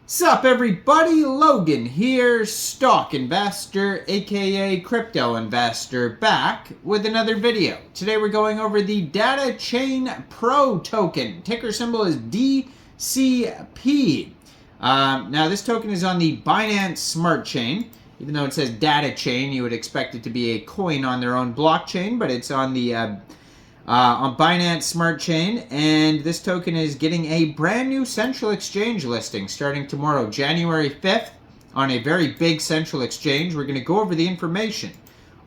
Sup everybody, Logan here, stock investor aka crypto investor, back with another video. Today we're going over the DataChainPRO token. Ticker symbol is DCP. Now this token is on the Binance Smart Chain. Even though it says DataChain, you would expect it to be a coin on their own blockchain, but it's on the on Binance Smart Chain, and this token is getting a brand new central exchange listing starting tomorrow, January 5th, on a very big central exchange. We're going to go over the information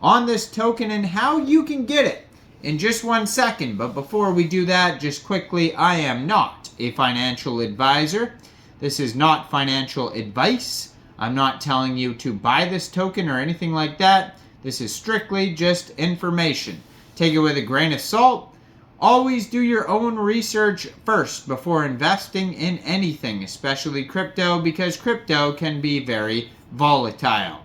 on this token and how you can get it in just 1 second. But before we do that, just quickly, I am not a financial advisor. This is not financial advice. I'm not telling you to buy this token or anything like that. This is strictly just information. Take it with a grain of salt. Always do your own research first before investing in anything, especially crypto, because crypto can be very volatile.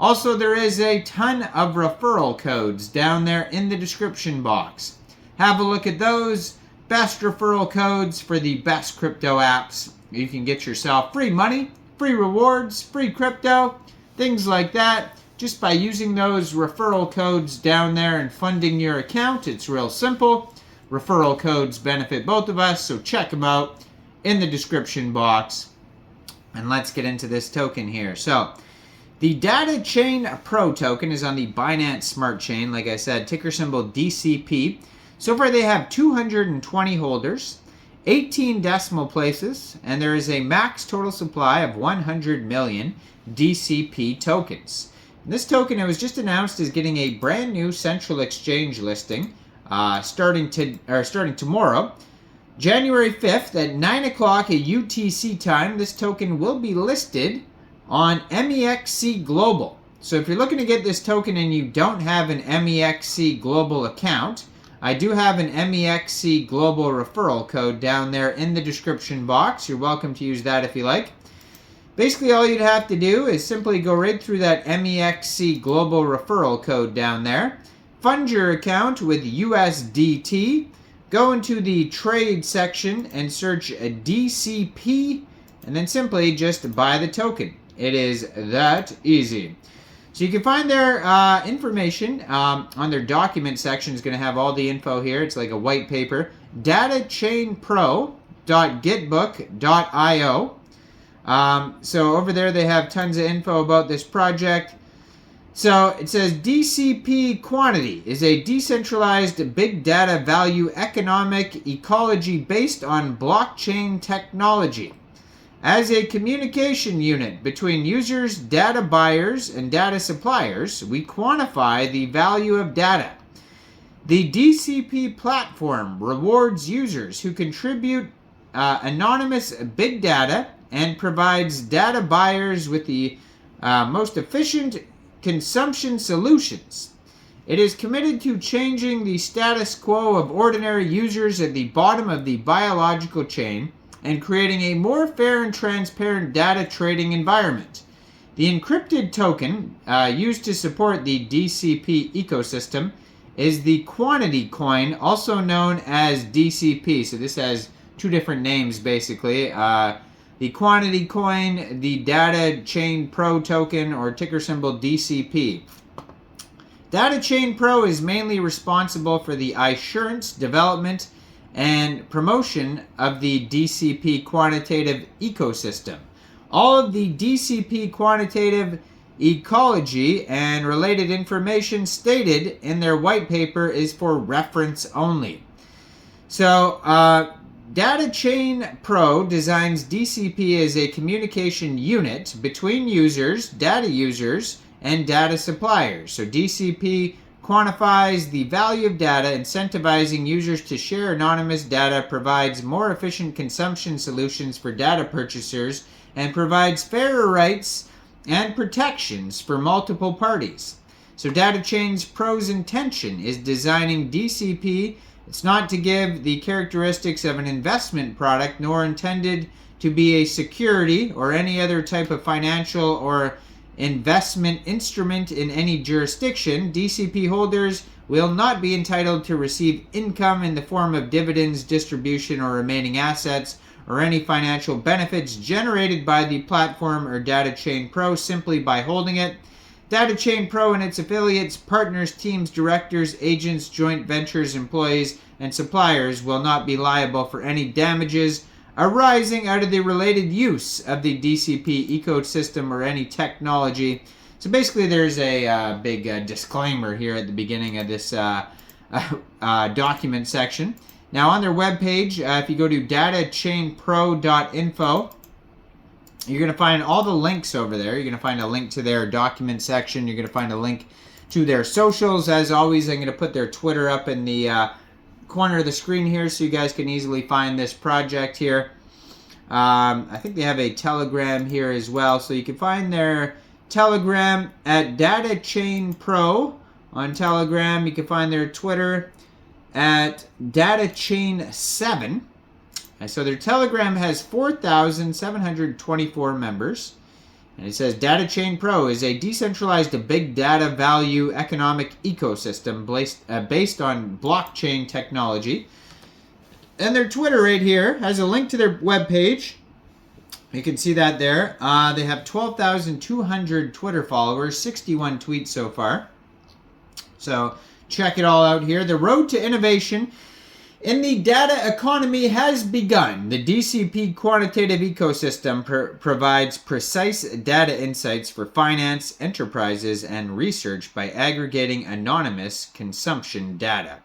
Also, there is a ton of referral codes down there in the description box. Have a look at those. Best referral codes for the best crypto apps. You can get yourself free money, free rewards, free crypto, things like that. Just by using those referral codes down there and funding your account. It's real simple. Referral codes benefit both of us, so check them out in the description box. And let's get into this token here. So, the DataChainPRO token is on the Binance Smart Chain. Like I said, ticker symbol DCP. So far they have 220 holders, 18 decimal places, and there is a max total supply of 100 million DCP tokens. This token, it was just announced, is getting a brand new central exchange listing starting tomorrow, January 5th at 9 o'clock at UTC time. This token will be listed on MEXC Global. So if you're looking to get this token and you don't have an MEXC Global account, I do have an MEXC Global referral code down there in the description box. You're welcome to use that if you like. Basically, all you'd have to do is simply go right through that MEXC Global referral code down there, fund your account with USDT, go into the trade section and search DCP, and then simply just buy the token. It is that easy. So you can find their information on their document section. Is going to have all the info here. It's like a white paper. DataChainPRO.gitbook.io. So over there they have tons of info about this project. So it says DCP Quantity is a decentralized big data value economic ecology based on blockchain technology. As a communication unit between users, data buyers, and data suppliers, we quantify the value of data. The DCP platform rewards users who contribute anonymous big data and provides data buyers with the most efficient consumption solutions. It is committed to changing the status quo of ordinary users at the bottom of the biological chain and creating a more fair and transparent data trading environment. The encrypted token used to support the DCP ecosystem is the Quantity coin, also known as DCP. So this has two different names basically. The Quantity coin, the DataChainPRO token, or ticker symbol DCP. DataChainPRO is mainly responsible for the assurance, development, and promotion of the DCP quantitative ecosystem. All of the DCP quantitative ecology and related information stated in their white paper is for reference only. So, DataChainPRO designs DCP as a communication unit between users, data users, and data suppliers. So DCP quantifies the value of data, incentivizing users to share anonymous data, provides more efficient consumption solutions for data purchasers, and provides fairer rights and protections for multiple parties. So DataChainPRO's intention is designing DCP. It's not to give the characteristics of an investment product, nor intended to be a security or any other type of financial or investment instrument in any jurisdiction. DCP holders will not be entitled to receive income in the form of dividends, distribution, or remaining assets. or any financial benefits generated by the platform or DataChainPRO simply by holding it. DataChainPRO and its affiliates, partners, teams, directors, agents, joint ventures, employees, and suppliers will not be liable for any damages arising out of the related use of the DCP ecosystem or any technology. So basically there's a big disclaimer here at the beginning of this document section. Now on their webpage, if you go to DataChainPRO.info, you're going to find all the links over there. You're going to find a link to their document section. You're going to find a link to their socials. As always, I'm going to put their Twitter up in the corner of the screen here so you guys can easily find this project here. I think they have a Telegram here as well. So you can find their Telegram at DataChainPRO on Telegram. You can find their Twitter at DataChain7. And so their Telegram has 4,724 members. And it says DataChainPRO is a decentralized big data value economic ecosystem based on blockchain technology. And their Twitter right here has a link to their webpage. You can see that there. They have 12,200 Twitter followers, 61 tweets so far. So check it all out here. The road to innovation in the data economy has begun. The DCP quantitative ecosystem provides precise data insights for finance, enterprises, and research by aggregating anonymous consumption data.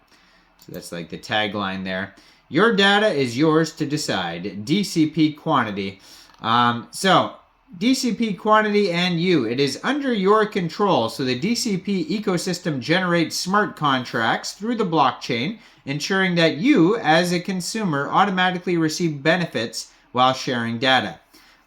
So that's like the tagline there. Your data is yours to decide. DCP quantity. So DCP quantity and you. It is under your control. So the DCP ecosystem generates smart contracts through the blockchain, ensuring that you, as a consumer, automatically receive benefits while sharing data.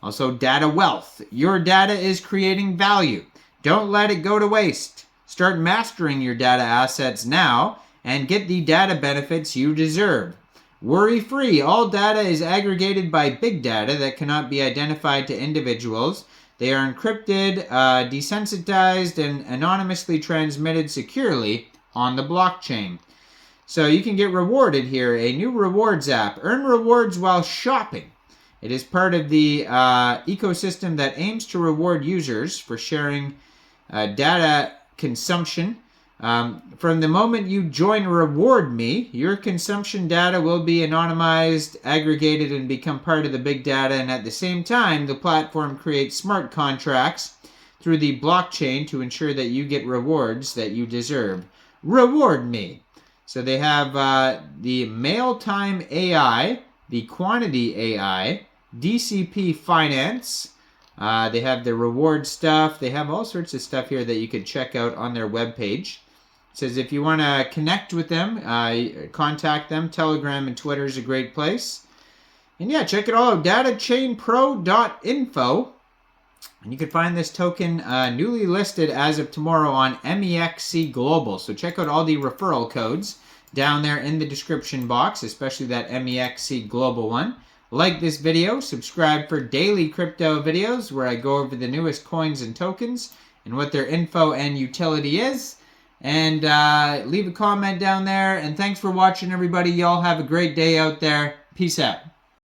Also, data wealth. Your data is creating value. Don't let it go to waste. Start mastering your data assets now and get the data benefits you deserve. Worry-free. All data is aggregated by big data that cannot be identified to individuals. They are encrypted, desensitized, and anonymously transmitted securely on the blockchain. So you can get rewarded here. A new rewards app. Earn rewards while shopping. It is part of the ecosystem that aims to reward users for sharing data consumption. From the moment you join Reward Me, your consumption data will be anonymized, aggregated, and become part of the big data. And at the same time, the platform creates smart contracts through the blockchain to ensure that you get rewards that you deserve. Reward Me. So they have the Mail Time AI, the Quantity AI, DCP Finance. They have the reward stuff. They have all sorts of stuff here that you could check out on their webpage. It says if you want to connect with them, contact them. Telegram and Twitter is a great place. And yeah, check it all out. DataChainPRO.info. And you can find this token newly listed as of tomorrow on MEXC Global. So check out all the referral codes down there in the description box, especially that MEXC Global one. Like this video, subscribe for daily crypto videos where I go over the newest coins and tokens and what their info and utility is. And leave a comment down there. And thanks for watching, everybody. Y'all have a great day out there. Peace out.